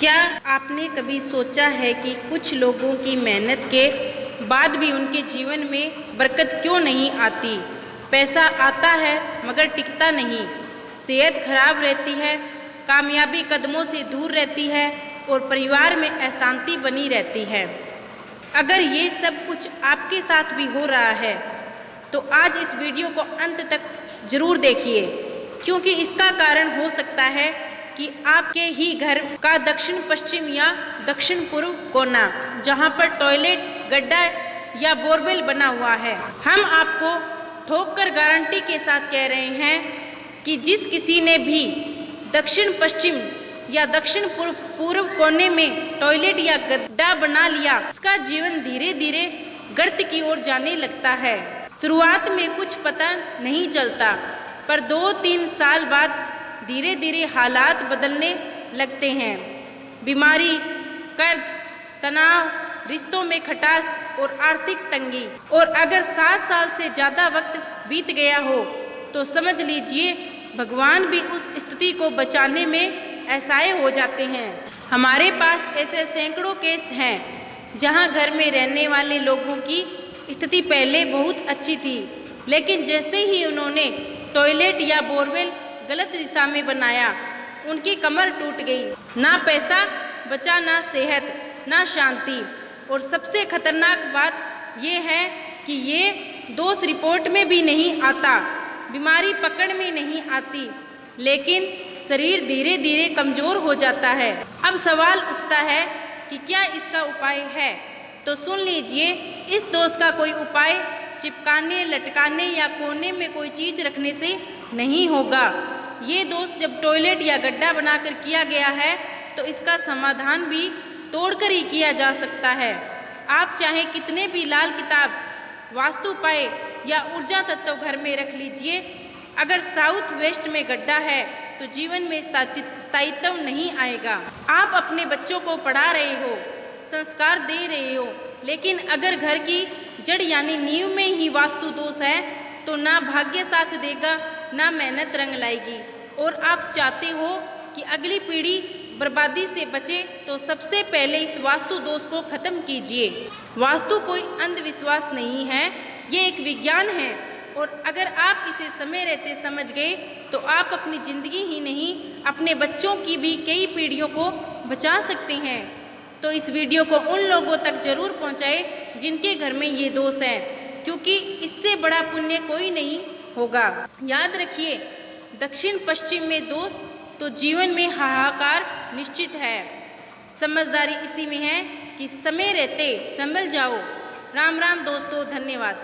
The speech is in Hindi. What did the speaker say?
क्या आपने कभी सोचा है कि कुछ लोगों की मेहनत के बाद भी उनके जीवन में बरकत क्यों नहीं आती? पैसा आता है मगर टिकता नहीं, सेहत खराब रहती है, कामयाबी कदमों से दूर रहती है और परिवार में अशांति बनी रहती है। अगर ये सब कुछ आपके साथ भी हो रहा है तो आज इस वीडियो को अंत तक जरूर देखिए, क्योंकि इसका कारण हो सकता है कि आपके ही घर का दक्षिण पश्चिम या दक्षिण पूर्व कोना, जहां पर टॉयलेट, गड्ढा या बोरवेल बना हुआ है। हम आपको ठोक कर गारंटी के साथ कह रहे हैं कि जिस किसी ने भी दक्षिण पश्चिम या दक्षिण पूर्व कोने में टॉयलेट या गड्ढा बना लिया, उसका जीवन धीरे धीरे गर्त की ओर जाने लगता है। शुरुआत में कुछ पता नहीं चलता, पर 2-3 साल बाद धीरे धीरे हालात बदलने लगते हैं। बीमारी, कर्ज, तनाव, रिश्तों में खटास और आर्थिक तंगी। और अगर 7 साल से ज़्यादा वक्त बीत गया हो तो समझ लीजिए भगवान भी उस स्थिति को बचाने में असहाय हो जाते हैं। हमारे पास ऐसे सैकड़ों केस हैं जहां घर में रहने वाले लोगों की स्थिति पहले बहुत अच्छी थी, लेकिन जैसे ही उन्होंने टॉयलेट या बोरवेल गलत दिशा में बनाया, उनकी कमर टूट गई। ना पैसा बचा, ना सेहत, ना शांति। और सबसे खतरनाक बात यह है कि ये दोष रिपोर्ट में भी नहीं आता, बीमारी पकड़ में नहीं आती, लेकिन शरीर धीरे धीरे कमज़ोर हो जाता है। अब सवाल उठता है कि क्या इसका उपाय है? तो सुन लीजिए, इस दोष का कोई उपाय चिपकाने, लटकाने या कोने में कोई चीज़ रखने से नहीं होगा। ये दोष जब टॉयलेट या गड्ढा बनाकर किया गया है तो इसका समाधान भी तोड़कर ही किया जा सकता है। आप चाहे कितने भी लाल किताब, वास्तु उपाय या ऊर्जा तत्व घर में रख लीजिए, अगर साउथ वेस्ट में गड्ढा है तो जीवन में स्थायित्व नहीं आएगा। आप अपने बच्चों को पढ़ा रहे हो, संस्कार दे रहे हो, लेकिन अगर घर की जड़ यानी नींव में ही वास्तु दोष है तो ना भाग्य साथ देगा, ना मेहनत रंग लाएगी। और आप चाहते हो कि अगली पीढ़ी बर्बादी से बचे तो सबसे पहले इस वास्तु दोष को खत्म कीजिए। वास्तु कोई अंधविश्वास नहीं है, ये एक विज्ञान है। और अगर आप इसे समय रहते समझ गए तो आप अपनी ज़िंदगी ही नहीं, अपने बच्चों की भी कई पीढ़ियों को बचा सकते हैं। तो इस वीडियो को उन लोगों तक जरूर पहुंचाएं जिनके घर में ये दोष है, क्योंकि इससे बड़ा पुण्य कोई नहीं होगा। याद रखिए, दक्षिण पश्चिम में दोष तो जीवन में हाहाकार निश्चित है। समझदारी इसी में है कि समय रहते संभल जाओ। राम राम दोस्तों, धन्यवाद।